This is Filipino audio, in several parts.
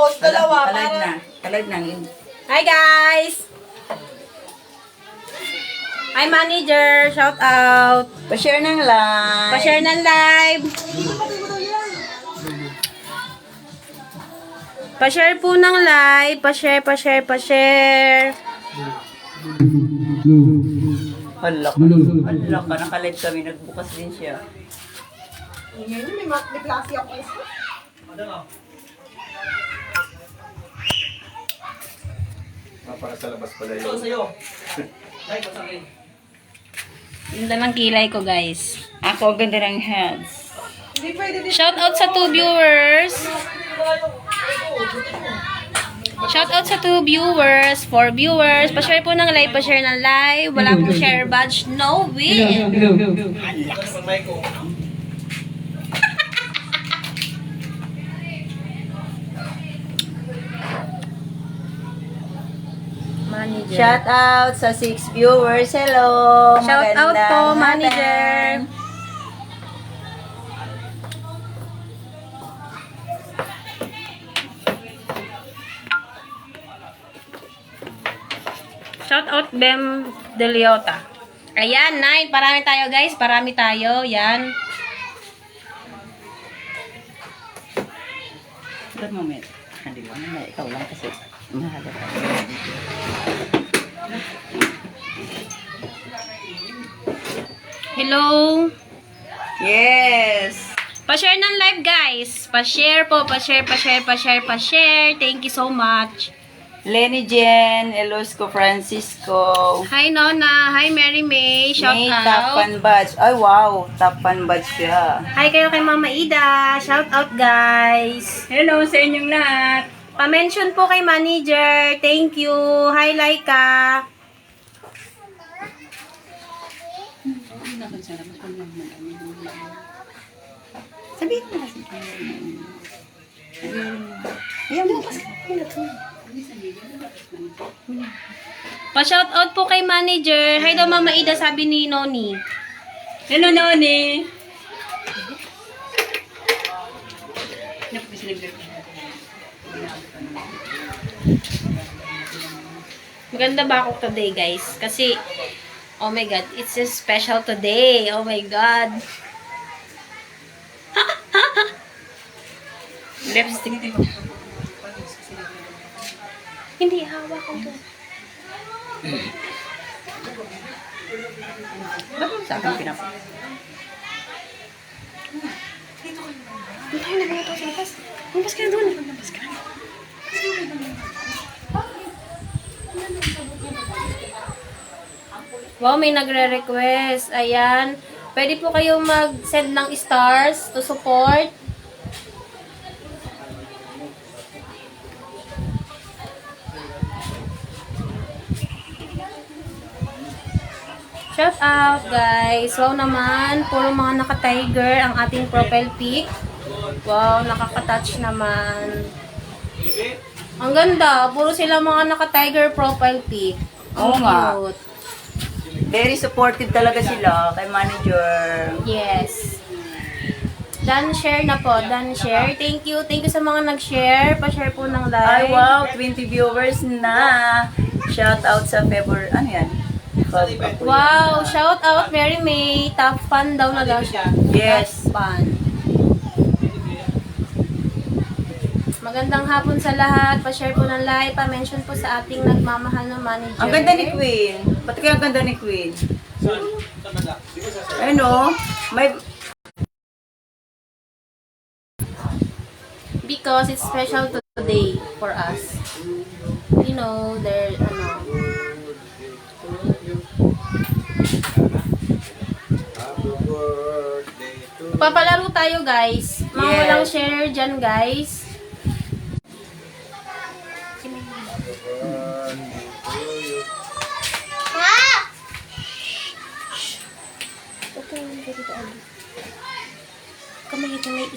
Tapos, dalawa. Kalive na. Kalive na. Hi guys! Hi manager! Shout out! Pa-share ng live. Pa-share ng live! Pa-share po ng live! Pa-share! Hala ka. Nakalive kami. Nagbukas din siya. May klase ako. Para sa labas pala yun. Ganda ng kilay ko guys. Ako, ganda ng heads. Shout out sa 2 viewers. Shout out sa 2 viewers, 4 viewers. Pa-share po ng live, pa-share ng live. Wala pong share badge, no win. Manager. Shout out sa 6 viewers. Hello. Shout out Magandang po, hapon. manager. Shout out Bem De Leota. Ayan, 9. Parami tayo guys. Parami tayo. Yan. Good moment. Hindi lang. Ikaw lang kasi. Mahalo ka. Hello. Yes. Pa-share ng live guys. Pa-share po. Pa-share. Thank you so much. Lenny Jen, Elosco Francisco. Hi Nona. Hi Mary May. Shout May out. Tapan Badge. Ay, wow. Tapan Badge siya. Hi kayo kay Mama Ida. Shout out guys. Hello sa inyong lahat. Pa-mention po kay manager. Thank you. Hi Laika. Sabihin mo kasi. Ayaw mo kasi. Pa-shout out po kay manager. Hi daw Mama Ida, sabi ni Noni. Hello, Noni. Maganda ba ako today guys? Kasi, oh my god, it's a special today. Oh my god. Lipstick. Hindi, hawak ko to. Bakit sa akin pinapa? Ang tayo na ganito sa labas. Lumabas ka na doon. Wow, may nagre-request. Ayan. Pwede po kayong mag-send ng stars to support. Shout out guys. Wow naman. Puro mga naka-tiger ang ating profile pic. Wow, nakaka-touch naman. Ang ganda. Puro sila mga naka-tiger profile pic. Oo nga. Cute. Very supportive talaga sila kay manager. Yes. Done share na po. Done share. Thank you. Thank you sa mga nag-share. Pa-share po ng live. Ay, wow. 20 viewers na. Shout out sa February. Ano yan? Wow. Shout out Mary May. Top fan daw na daw siya. Yes. Top fan. Magandang hapon sa lahat. Pa-share po ng live. Pa-mention po sa ating nagmamahal na manager. Ang ganda ni Queen. Ba't kaya ang ganda ni Queen? Ano? May... Because it's special today for us. You know, there, Papalaro tayo guys. Mga Yes. walang share dyan guys.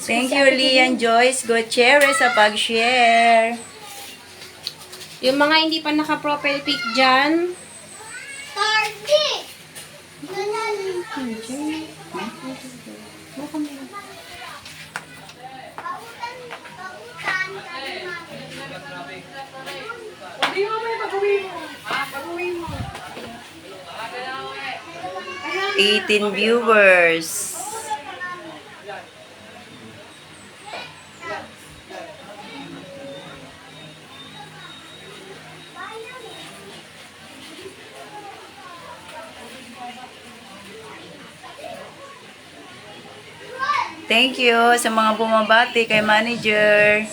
Thank you, Lian Joyce Gutierrez sa pag-share. Yung mga hindi pa naka-profile pic dyan. Hindi mo may pag-uwi mo. Pag-uwi mo. 18 viewers. Thank you sa mga bumabati kay manager.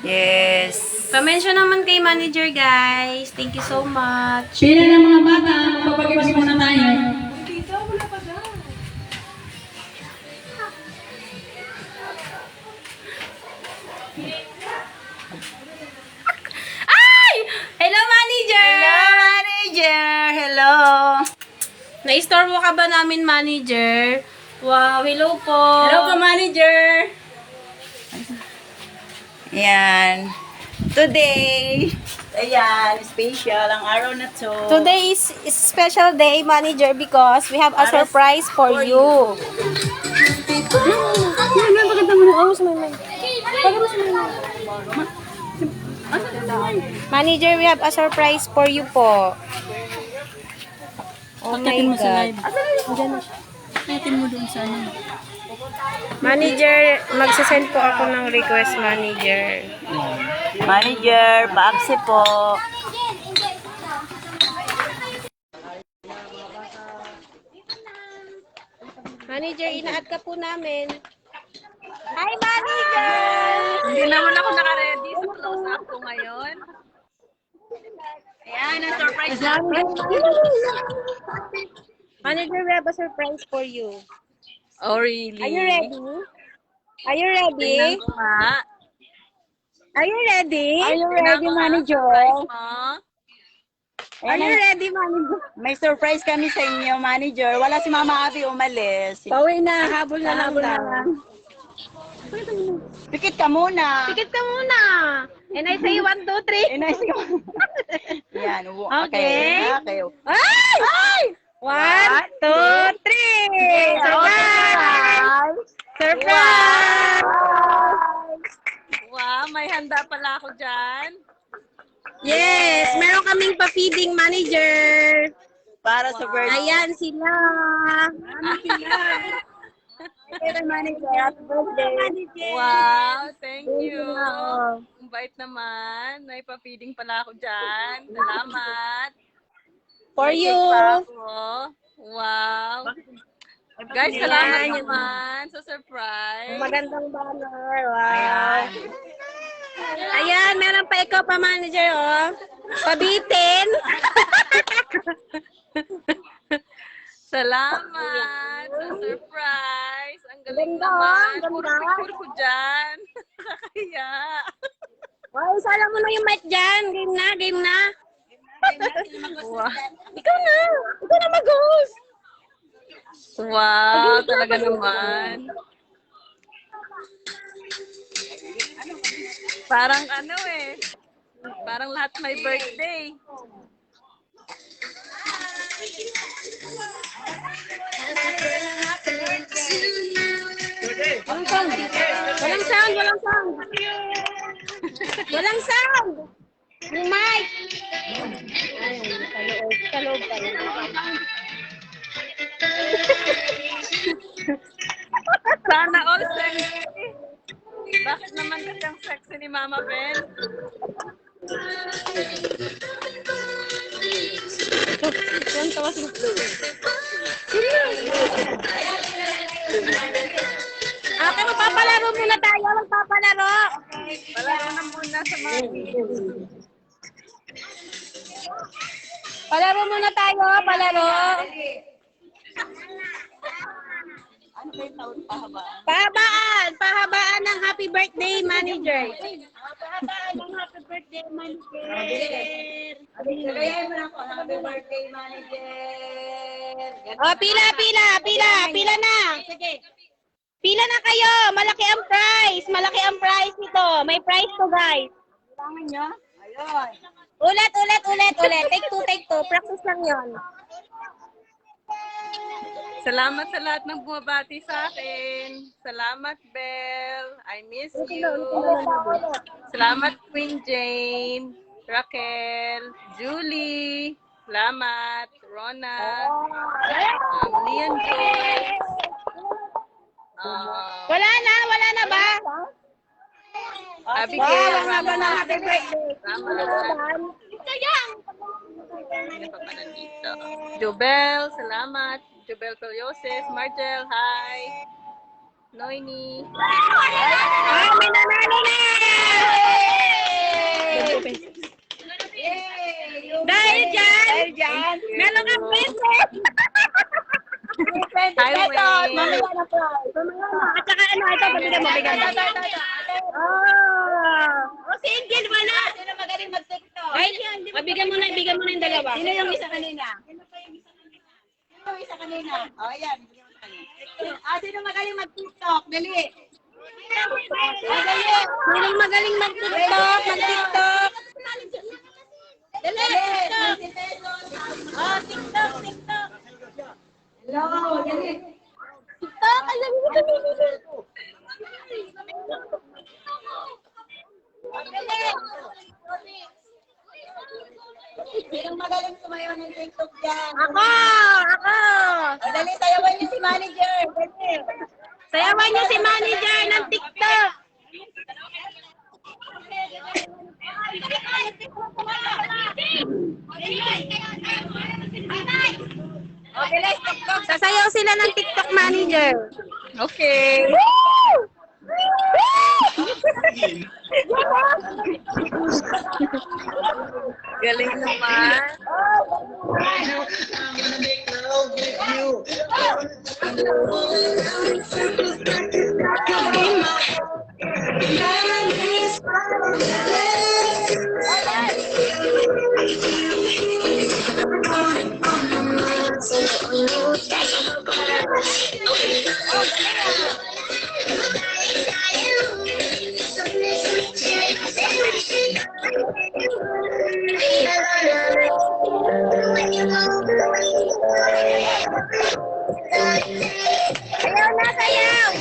Yes. Pa-mention naman kay manager, guys. Thank you so much. Pila ng mga bata, magpapag-ibas muna tayo. Tita, wala pa dyan. Ay! Hello, manager! Hello, manager. Hello. Na-store mo ka ba namin, manager? Wow, hello po. Hello po, manager. Yan. Today, ayan, special ang araw na to. Today is special day, manager, because we have a surprise for you. Manager, we have a surprise for you po. Oh my God. Natin mo doon sa ano. Manager, magsasend po ako ng request, manager. Manager, pa-accept po. Manager, ina-add ka po namin. Hi, manager! Hindi naman ako naka-ready sa close-up ko ngayon. Ayan, ang surprise namin. Manager, we have a surprise for you. Oh, really? Are you ready? Are you ready? Tingnan ko nga. Are you ready? Are you Tingnan ready, ko nga ang manager? surprise mo. Are you ready, manager? May surprise kami sa inyo, manager. Wala si Mama Abby umalis. Pauwi na, habol na lang daw. Pikit ka muna. Pikit ka muna. And I say 1, 2, 3. Nice ka. Yan. Okay. Okay. Ay! Ay! 1, 2, 3! Surprise! Surprise! Wow, may handa pala ako dyan. Yes! Meron kaming pa-feeding manager. Para sa birthday. Ayan sila. Manager, happy birthday. Wow, thank you. Ang bait naman. May pa-feeding pala ako dyan. Salamat. For May you. cake pa ako. Wow. Guys, salamat Ayan. naman sa surprise. Magandang banner. Wow. Ayan, meron pa ikaw pa manager, oh. Pabitin. Salamat sa surprise. Ang galing Ganda, naman. ganda. Puro picture ko dyan. Nakakaya. Wow, isala mo na yung mic dyan. Game na, game na. Wow. Ikaw na. Ikaw na mag-host. Wow, talaga naman. Parang ano eh. Parang lahat may birthday. Walang sound. Walang sound, walang sound. Walang sound. Yung mic. Ayun, sa loob tayo. Sana all sexy. Bakit naman kasyang sexy ni Mama Ben? Yan, tawas mo. Okay, magpapalaro muna tayo. Magpapalaro. Palaro na muna sa mga Palaro muna tayo. Palaro. Pahabaan. Pahabaan ng happy birthday, manager. Pahabaan ng happy birthday, manager. Kagayan mo na ako. Happy birthday, manager. Oh, pila, pila, pila. Pila na. Sige. Pila na kayo. Malaki ang prize. Malaki ang prize nito. May prize to, guys. Kailangan nyo? Ayun. Ulit, ulit, ulit, ulit. Take two, take two. Practice lang yon. Salamat sa lahat ng bumabati sa akin. Salamat, Belle. I miss you. Salamat, Queen Jane, Raquel, Julie. Salamat, Rona, Lian Joy. Wala na ba? Abigail, Salamat. Salamat. Hindi pa nandito. Jobel, salamat. Jobel Pelioses. Margel, hi. Noini. Ay, may nanalo na! Dahil dyan, meron kang business! Hi, Wayne. Mamaya na po. At saka ano, ito, pabigyan mo, bigyan mo. Si Angel wala. Sino magaling mag-TikTok? Ay, ibigyan mo na yung dalawa. Sino yung isa kanina? Sino yung isa kanina? O, ayan. Sino magaling mag-TikTok? Dali. Sino magaling mag-TikTok? Mag-TikTok. Dali. Oh, TikTok. Hello, dali. TikTok, alam mo ito. Sinong magaling sumayaw ng TikTok dyan? Ako! Dali, sayawan niyo si manager. Dali. Sayawan niyo si manager ng TikTok. Sasayaw sila ng TikTok manager. Okay. Galing naman. Sayaw na, sayaw!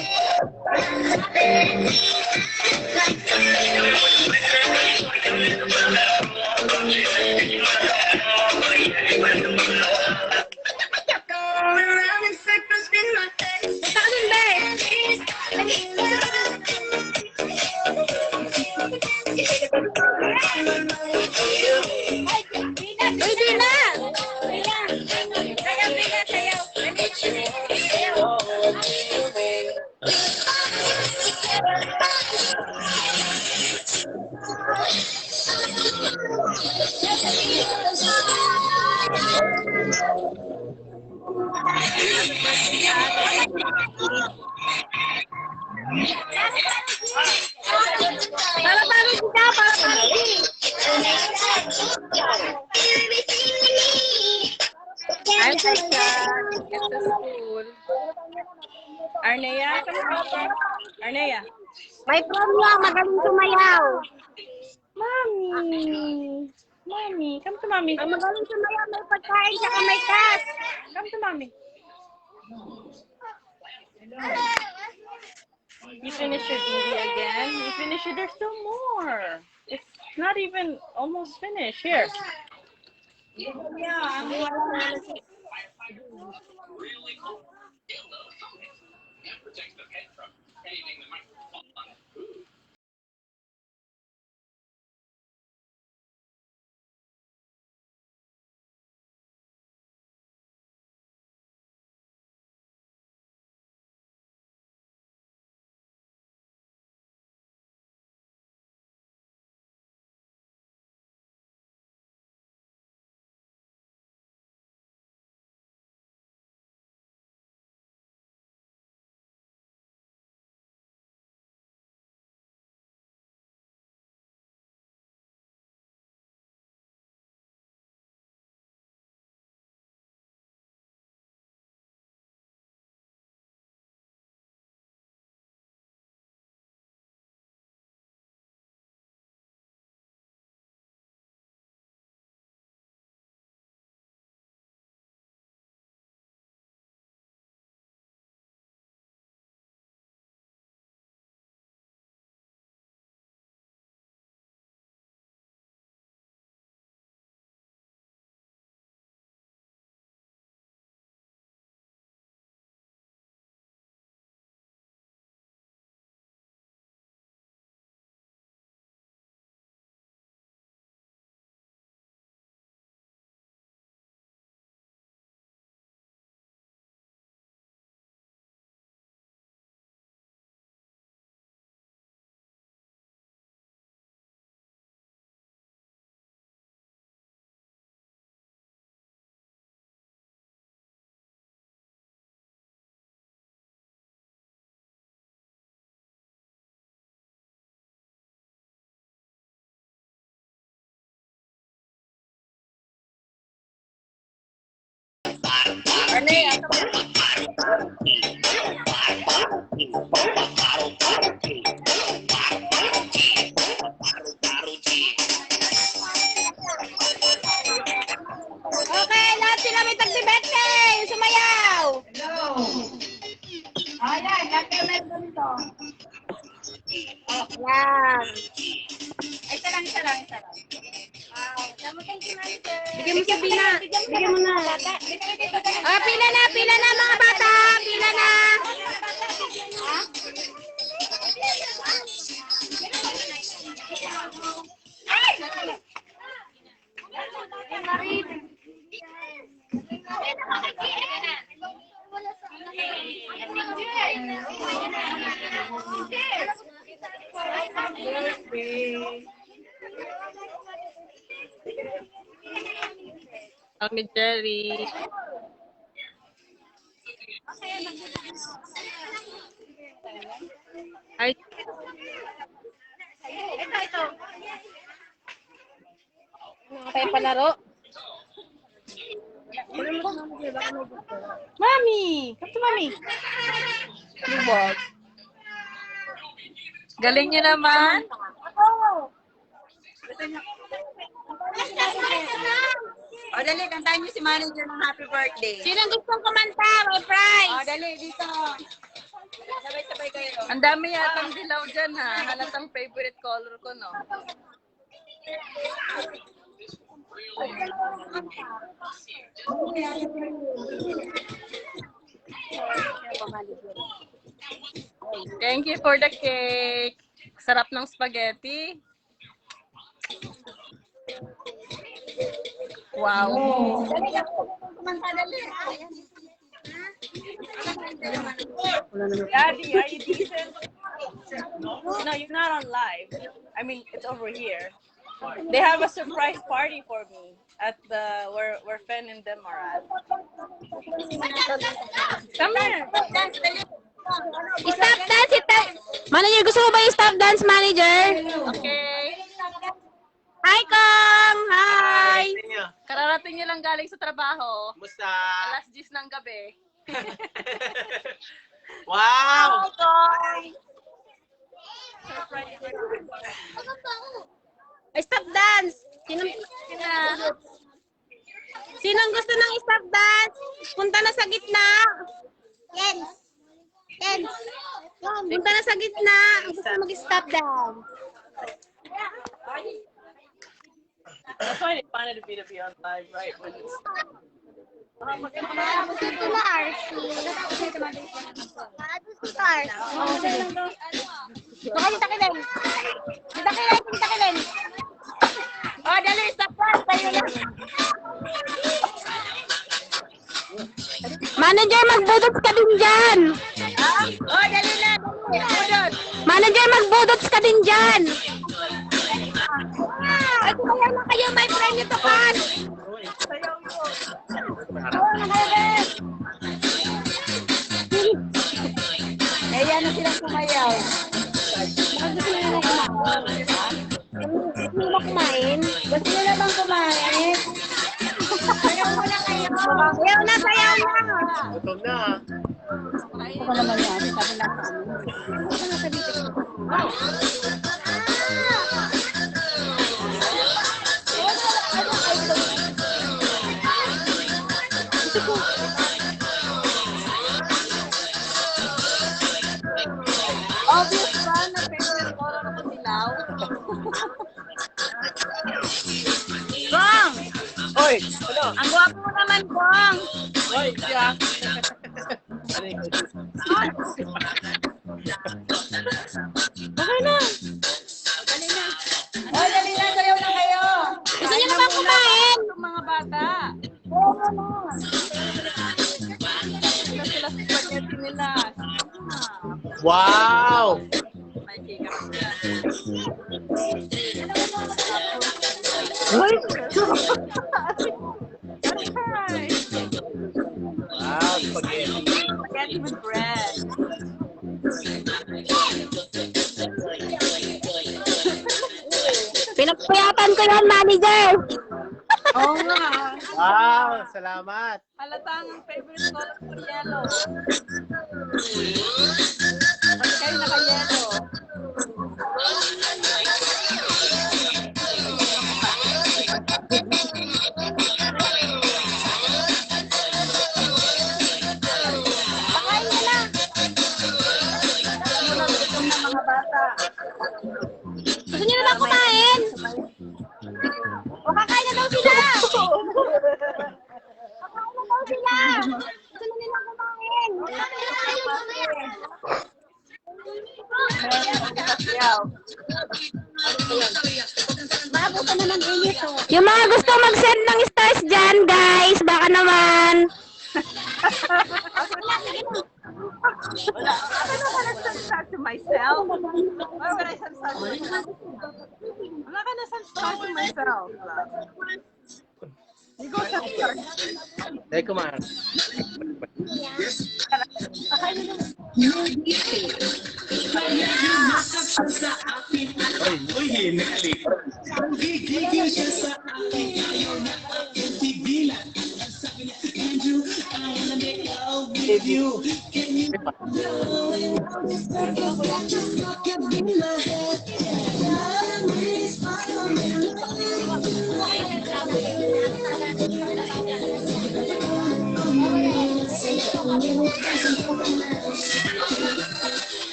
Hi, Trisha. Get to school. Arnea, come on. Arnea. May promyo, magaling sumayaw. Mommy, come to mommy. Ang magaling sumayaw, may pagkain, saka may cash. Come to mommy. You finish your video again? You finish it? There's still more. It's not even almost finished. Here. Okay, lahat sila may tagtibete! Sumayaw! Ayan, natin na ganito. Yan. Isa lang. Bigyan mo si Bina. Bigyan mo na. Ah, pila na mga bata. Pila na. Mami Jerry. Ay, Mga tayo palaro. Mami! Come to Mami! Luwag. Galing niyo naman. O, dali, kantahin niyo si manager ng happy birthday. Sinong gustong kumanta? May prize. O, dali, dito. Sabay-sabay kayo. Ang dami yatang dilaw dyan ha. Halatang favorite color ko, no? Thank you for the cake. Sarap ng spaghetti. Wow. Daddy, are you decent? No, you're not on live. I mean, it's over here. They have a surprise party for me at the where Fen and them are at. Come here. Stop dance. Manager, gusto mo ba yung stop dance, manager? Okay. Hi, Kong! Hi! Kararating niyo lang galing sa trabaho. Musta? Alas 10 ng gabi. Wow! Stop dance! Sinong gusto ng stop dance? Punta na sa gitna. Yes. Punta na sa gitna. Gusto mag-stop dance. That's why they wanted me to be on live, right? When it's Oh, dali, stop dance. Tayo na. Manager, magbudots ka din dyan. O, dali na. Budot. Manager, magbudots ka din dyan. Ay, kaya na kayo, my friend, ito kan. Ayan na silang sumayaw. Gusto mo kumain? Gusto nyo na bang kumain? Sayaw mo na kayo. Sayaw na, sayaw na. Gutom na. Ako naman yan. Sabi na kami. Obvious ba na favorite color ko dilaw? Gong! Hoy! Ano? Ang gwapo mo naman, Gong! Hoy! Siya! Okay na. O, dali na. Sayaw na kayo. Gusto niyo na ba kumain? Yung mga bata. Sila sila spaghetti nila. Wow! May cake ako dyan. Wow! Spaghetti. Spaghetti with bread. Pinagpayatan ko yan, manager. Oo nga. Wow, salamat. Halatang ang favorite color ko yellow. Pati kayo naka-yellow. Gusto niyo na ba kumain? O kakain na daw sila! Kakain na daw sila! Gusto na nila kumain! Maabutan na ng init oh. Yung mga gusto mag-send ng stars dyan, guys, baka naman. Start to myself. Why would I send start to myself? I'm not gonna send start to myself. You go send start. Hey, kumain.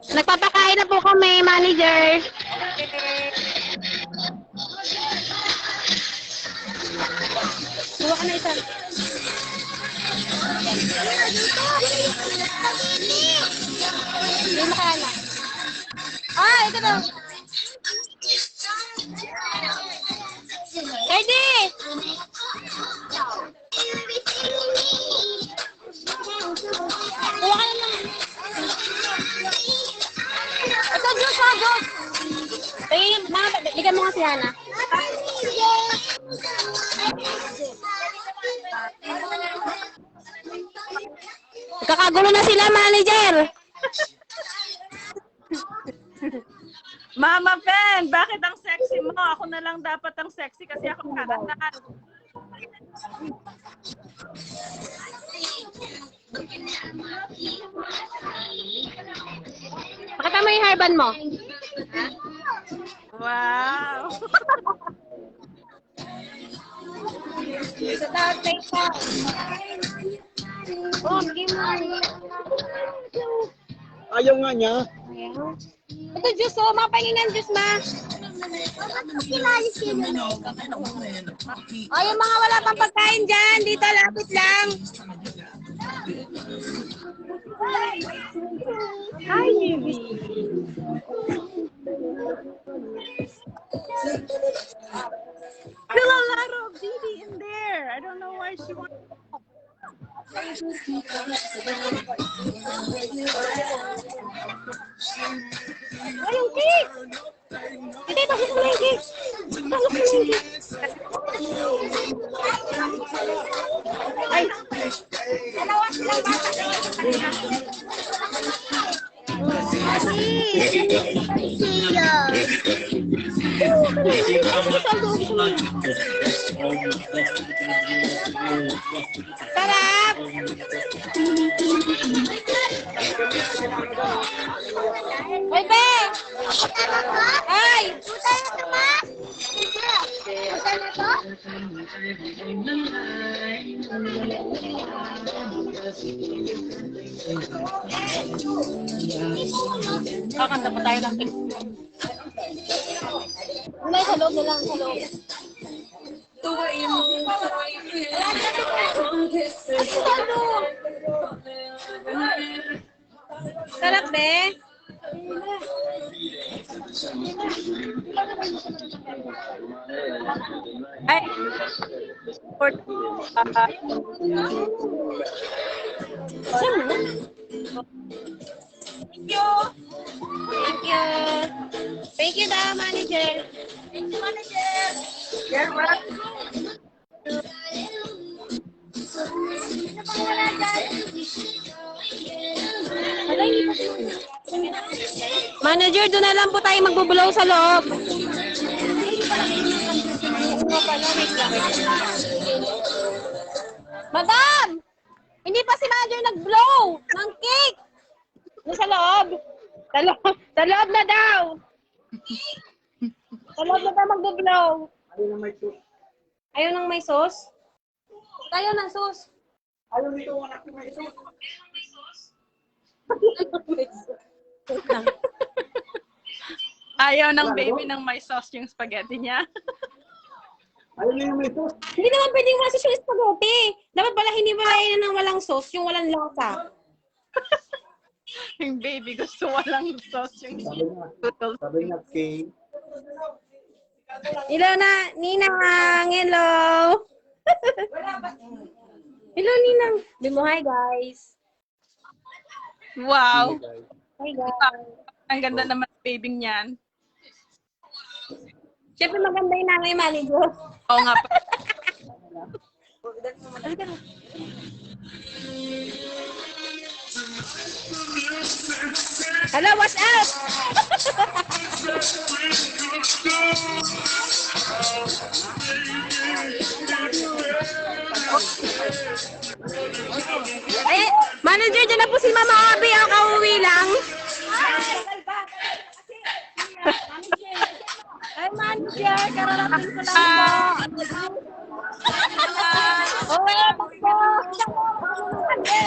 Nagpapakain na po kami, manager. Kuha ka na isa. Hindi makala. Ah, ito daw. Ready! Kuha ka na lang. Ito, Diyos ha, Diyos. Eh, bigyan mo nga si Hana. Kakagulo na sila, manager. Mama Pen, bakit ang sexy mo? Ako na lang dapat ang sexy kasi ako karatan. Pakita mo yung hairband mo. Wow. Oh, game mo. Ayaw nga niya. Ito, Diyos, oh. Mapahingin ng Diyos, ma. Oh, yung mga wala pang pagkain dyan. Dito, lapit lang. Hi, Nivy. Still a lot of Didi in there. I don't know why she wants. Ay, yung cake! Hindi, pasok mo yung cake. Pasok mo yung cake. Ay! Dalawa silang bata. Sarap! Hoy, Be! Ay! Puta na ito, ma! Puta na to? Kakanta pa tayo ng cake. Wala, sa loob na lang, sa loob. Sarap, be. Ay, for, Thank you. Thank you, daw, manager. Thank you, manager. you're welcome. Manager, doon na lang po tayo magbubulaw sa loob. Madam! Hindi pa si manager nag-blow ng cake! Doon sa loob. Sa loob na daw. Sa loob na daw mag-blow. Ayaw ng may sauce? Ayaw ng sauce. Ayaw nito, anak ko may ito. Ayaw ng baby ng may sauce yung spaghetti niya. Ayaw niyo may ito. Hindi naman pwedeng masos yung spaghetti. Dapat pala hiniwalayin na ng walang sauce, yung walang lasa. Yung baby gusto walang sauce yung noodles. Sabi niya, Kay. Hello na, Ninang. Hello. Hello, Ninang. Bimo, hi guys. Wow. Hi guys. Ang ganda naman ng baby niyan. Siyempre maganda yung nanay manager. Oo nga pa. Hello, what's up? Ay, manager, dyan na po si Mama Abby. Ako kauwi lang. Ay, manager, kararating ko lang po.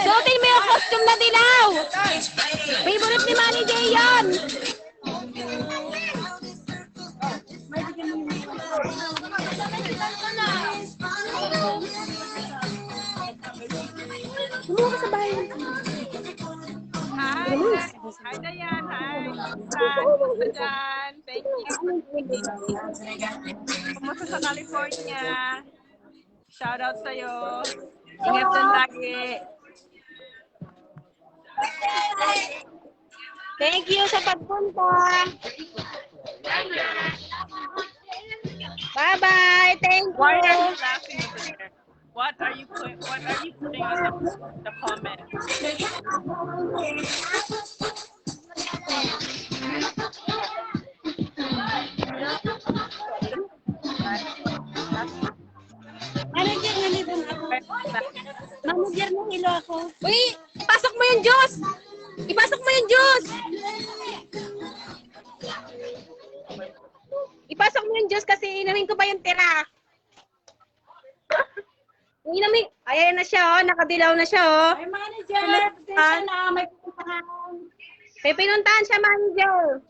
Suotin mo yung costume na dilaw. Favorite ni manager yan. Sumuha sa bahay. Hi. Hi, Dayan. Hi. Kumusta dyan? Thank you. Kumusta sa California? Shout out sa'yo. Ingat din lagi. Thank you sa pagpunta. Bye-bye. Thank Why are you. you laughing over there? What are you putting on the comment? Manager, nandito na ako. Manager, nahilo ako. Uy, ipasok mo yung juice! Ipasok mo yung juice! Ipasok mo yung juice kasi inumin ko pa yung tira. Inumin, ayan na siya, oh. Nakadilaw na siya, oh. Ay, manager, pasensya na, may pupuntahan. May pinuntahan siya, manager.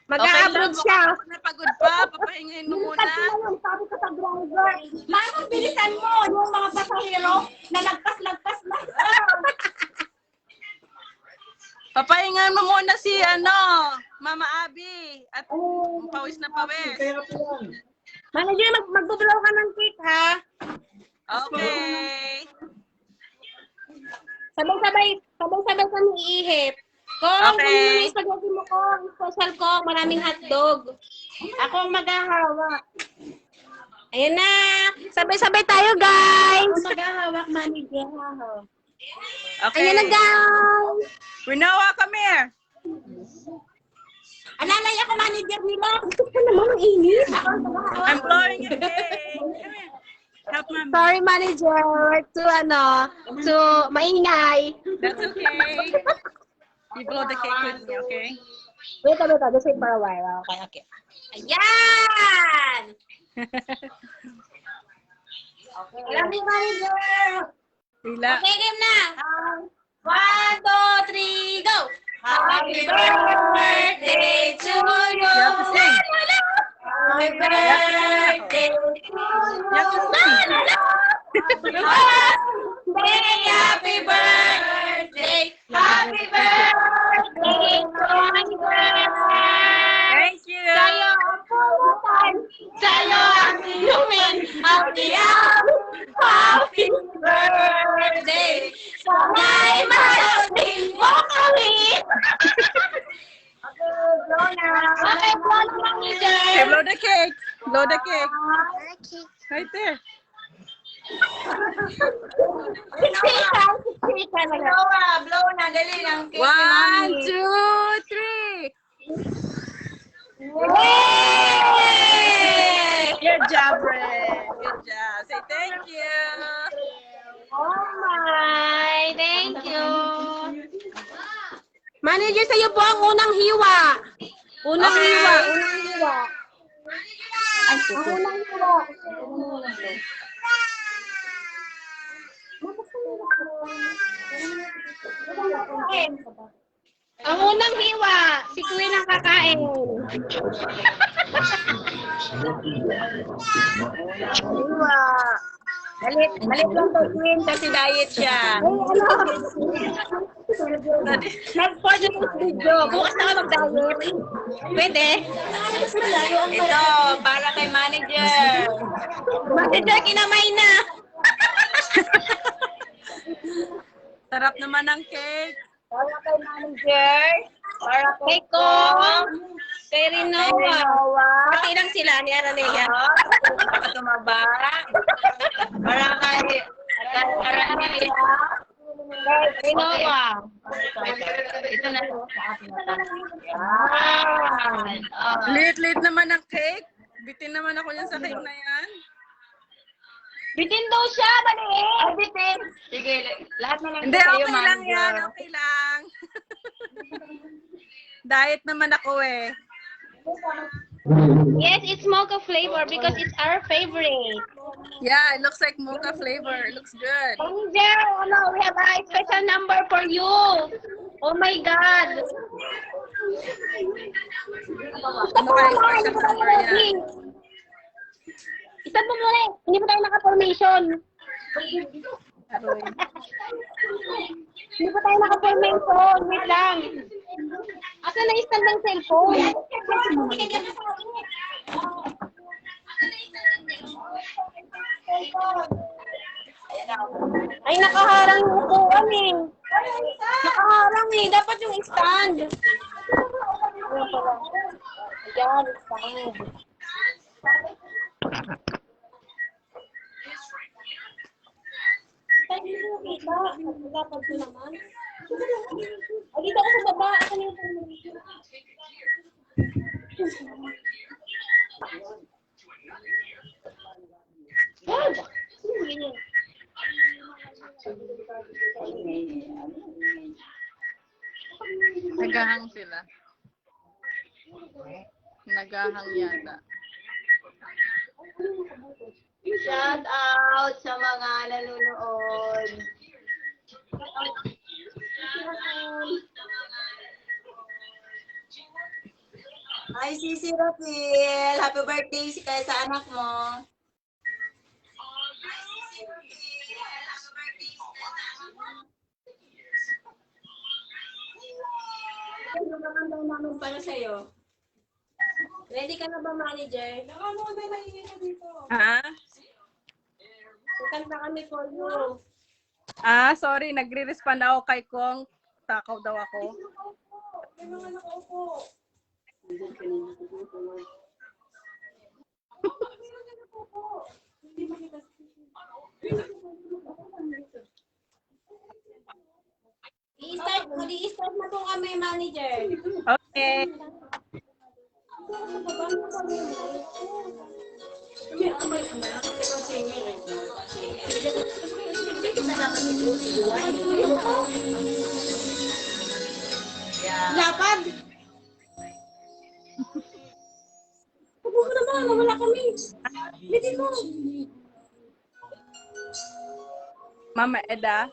Mag-a-abroad siya. Napagod pa. Papahingahin mo muna. Sabi ko sa driver, Mama, bilisan mo yung mga pasahero na lagpas-lagpas na. Papahingahin mo muna si, Mama Abby. At pawis na pawis. Manager, mag-blow ka ng cake, ha? Okay. Sabay-sabay kami iihip. Kung Okay. yung spaghetti mo ko, special ko, maraming hotdog. Ako ang maghahawak. Ayan na. Sabay-sabay tayo, guys. Maghahawak, manager. Okay. Ayan na, guys. Rinoa, come here. Alalay ako, manager nila. Ito pa naman ang init. I'm blowing your cake. Come here. Help Mama. Sorry, manager. To maingay. That's okay. You blow the cake with me, okay? Wait. Just wait for a while. Okay. Ayan! Alam mo, manager. Relax. Okay, game na. 1, 2, 3, go! Happy birthday to you! You have to sing. Happy birthday to you! You have to Happy birthday! Happy birthday! Thank you. Sa'yo ang pulutan, sa'yo ang inumin, happy happy birthday! Sana'y marating mo kami! Okay, blow na manager! Okay, blow the cake. Blow the cake. Right there. Blow na, dali lang. 1, 2, 3. Good job, Red. Good job. Say thank you. Oh my, thank you. Manager, sa'yo po ang unang hiwa. Unang hiwa. Ang unang hiwa. Ang unang hiwa, si Queen ang kakain. Hiwa. Malit lang to, Queen, kasi diet siya. Nag-pause yung video. Bukas na ka mag-diet. Pwede? Ito, para kay manager. Manager, kinamay na. Sarap naman ng cake. Para kay manager. Para Kay Ko. Kay Rinoa. Pati lang sila ni Aranea. Para tumaba. Para kay Rinoa. Ito na sa akin. Lit-lit naman ng cake. Bitin naman ako yan sa cake na yan. Bitin daw siya, maliit. Bitin. Sige, lahat na lang Hindi, sa'yo, okay lang manager. yan. Okay lang. Diet naman ako eh. Yes, it's mocha flavor because it's our favorite. Yeah, it looks like mocha flavor. It looks good. Manager, we have a special number for you. Oh my God. Ano kayo special number yan? Isa mo muna eh. Hindi pa tayo naka-formation. Aroy. Hindi pa tayo naka-formation. Wait lang. Asa na stand ng cellphone? Ay, nakaharang yung upuan eh. Nakaharang eh. Dapat yung stand. Ayan, stand. Dapat ko naman. Ay, dito ako sa baba. Asan yung formation? Nagahang sila. Nagahang yata. Shout out sa mga nanonood. Hi, Sisi Raquel. Happy birthday sa anak mo. Ano naman daw namin para sa'yo? Ready ka na ba, manager? Ha? Kanta kami for you. Ah, sorry. Nagre-respond ako kay Kong. Takaw daw ako. I-start na po kami, manager. Okay. Lapad! Huwag mo naman, wala kami. Bitin mo. Mama Eda.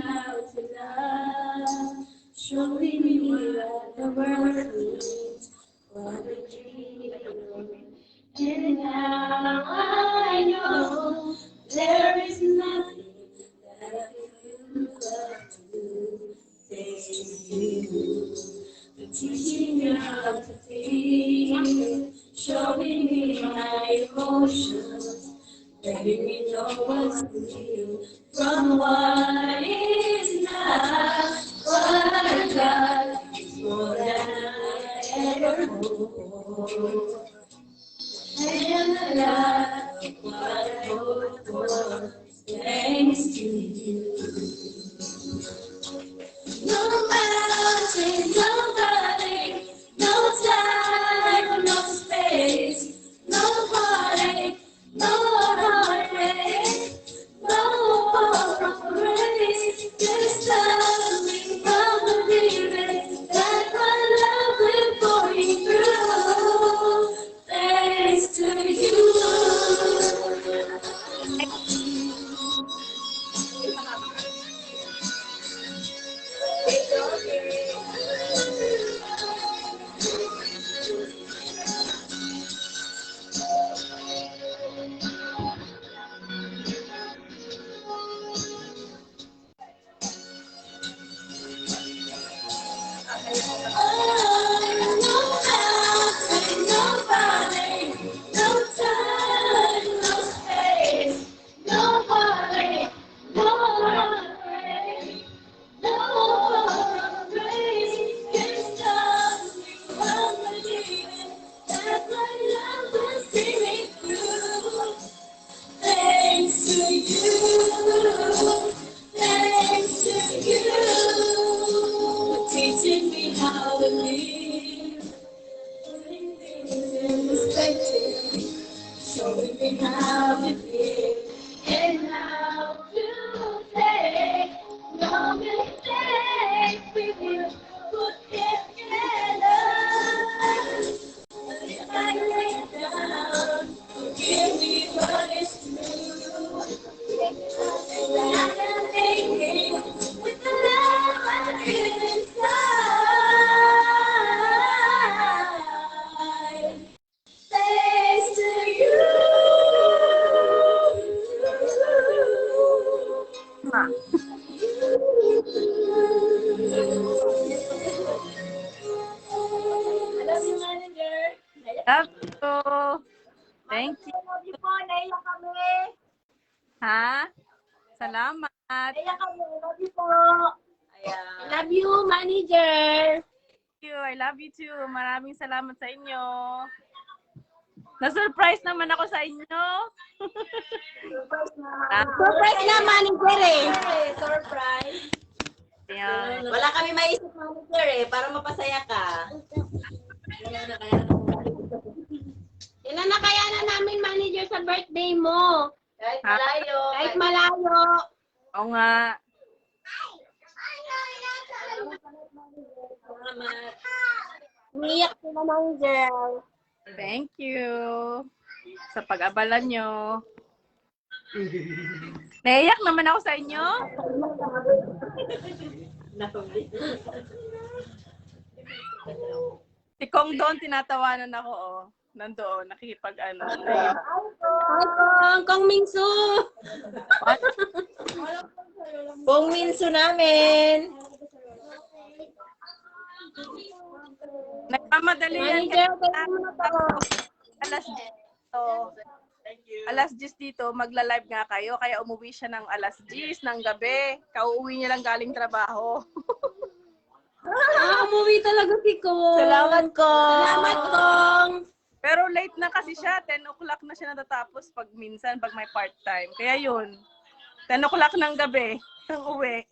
how to love, showing me that the world is what a dream. And now I know there is nothing that I feel love to do. Thank you for teaching me how to feel, showing me my emotions, letting me know what's real from what is not. What I got is more than I ever hoped. And a lot of what I hoped for is thanks to you. No mountain, no valley, no time, no space, no heartache, no heartache, no race can stop me from believing that my love will pull me through. Thanks to you. Thanks to you, thanks to you, teaching me how to live, putting things in perspective, showing me how to feel, and how to take no mistakes with you, put it together. If I lay down, forgive me what is true. And I can make it with the love I feel inside. Thanks to you. Alam mo, manager, Love you. Thank you. Love you po, naiyak kami. Ha? Salamat. Naiyak kami, love you po. Ayan. love you, manager. Thank you. I love you too. Maraming salamat sa inyo. Na-surprise naman ako sa inyo. Surprise na, manager eh. Surprise. Ayan. Wala kami maisip manager eh, para mapasaya ka. Ilan na kaya na namin, manager, sa birthday mo? Kahit Ha? malayo. Kahit malayo. Oo nga. Salamat. Umiyak sila, manager. Thank you sa pag-abala nyo. Naiyak naman ako sa inyo. Si Kong doon, tinatawanan ako, oh. Nandoon, nakikipag-ano. Hi, Kong Mingsu. Pong minso namin. Nagmamadali yan. Manager, kaya mo na to. Alas 10 dito. Alas 10 dito, magla-live nga kayo. Kaya umuwi siya ng alas 10 ng gabi. Kauuwi niya lang galing trabaho. Umuwi talaga si Kong. Salamat ko. Salamat, Kong. Pero late na kasi siya. 10 o'clock na siya natatapos pag minsan, pag may part-time. Kaya yun. 10 o'clock ng gabi. Ang uwi.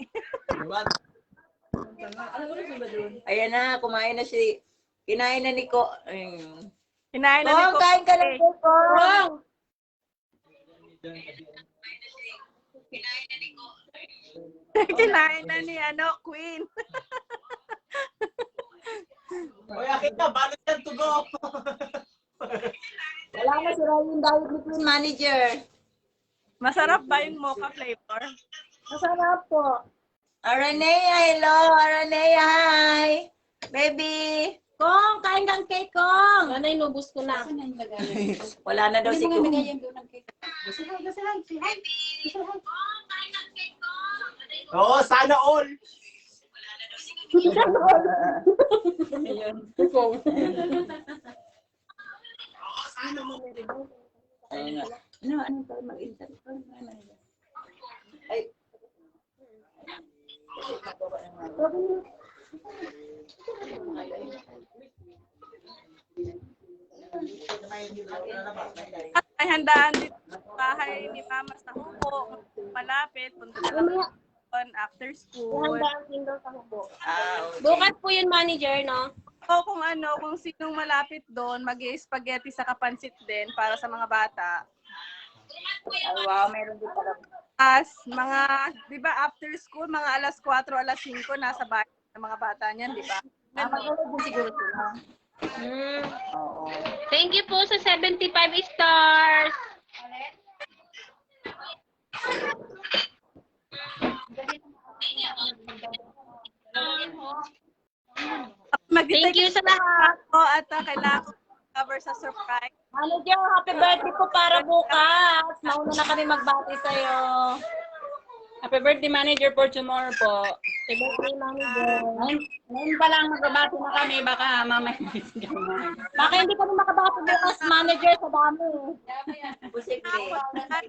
Ayan na, kumain na si... Kinain na ni Ko. Kinain na ni Kong, Kong. kain ka lang po, Kong. Kinain na ni Queen. Uy, akin na, balot yan to go. Wala na si Ryan Dawid ni Queen Manager. Masarap ba yung mocha flavor? Masarap po. Aranea, hello. Aranea, hi. Baby. Kong, kain kang cake, Kong. Ano, inubos ko na. Wala na daw si Kong. Oo, sana all. Ano pa mag-interview? Ay. Ay, handaan dito sa bahay ni Mama sa Hugo. Malapit. Punta na lang on after school. Bukas po yun, manager, no? O kung sinong malapit doon, mag-spaghetti sa kapansit din para sa mga bata. Wow, meron din pala. As mga, di ba after school, mga alas 4, alas 5, nasa bahay ng mga bata niyan, di ba? Magkano din siguro sila. Oo. Thank you po sa 75 stars. Thank you sa lahat. Ako at kailangan ko cover sa surprise. Manager, happy birthday po para bukas. Mauna na kami magbati sa'yo. Happy birthday, manager, for tomorrow po. Happy birthday, manager. Ngayon pa lang magbabati na kami, baka mamaya Baka hindi kami makabati bukas, manager, sa dami. Posible.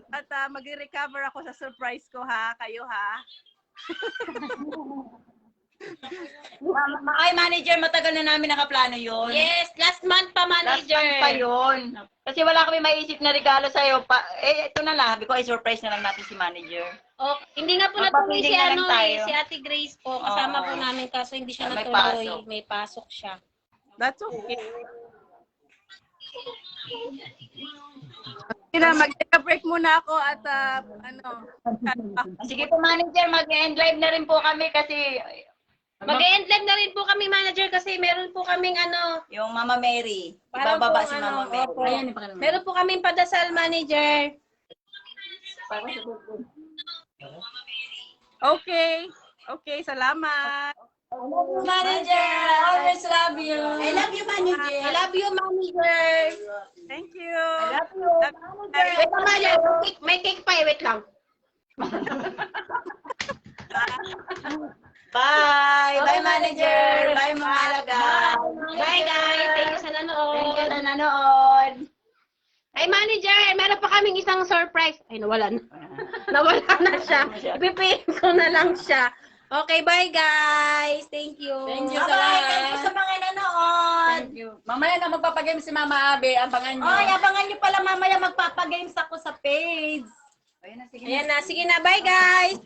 At mag-recover ako sa surprise ko ha, kayo ha. Ay, manager, matagal na namin nakaplano yun. Yes, last month pa, Last manager. month pa yun. Kasi wala kami maiisip na regalo sa'yo. Ito na lang. Sabi ko, surprise na lang natin si manager. Okay. Hindi nga po natuloy si, Magpapiling na lang tayo. si Ate Grace po. Kasama Oo. po namin kaso hindi siya May natuloy. pasok. May pasok siya. That's okay. Kina, mag-break muna ako at Sige po, manager, mag-end live na rin po kami kasi Mag-end live na rin po kami, manager, kasi meron po kaming yung Mama Mary. parang Ibababa po, si Mama Mary. opo. Meron po kaming padasal, manager. okay. Okay, salamat. Manager, I always love you. I love you, manager. I love you, manager. Thank you. I love you. Wait lang, manager. May cake pa, wait lang. Bye. Bye, manager. Bye, mga alaga. Bye, guys. Thank you sa nanood. Thank you na nanood. Ay, manager, meron pa kaming isang surprise. Ay, nawala na. Nawala na siya. Ipipin ko na lang siya. Okay, bye, guys. Thank you. Thank you Bye, sa lahat. thank you sa mga nanood. Thank you. Mamaya na magpapagame si Mama Abe, abangan nyo. Oy, abangan nyo pala mamaya magpapagames ako sa page. Ayun na, sige na. Ayan na. Sige na. Bye, guys.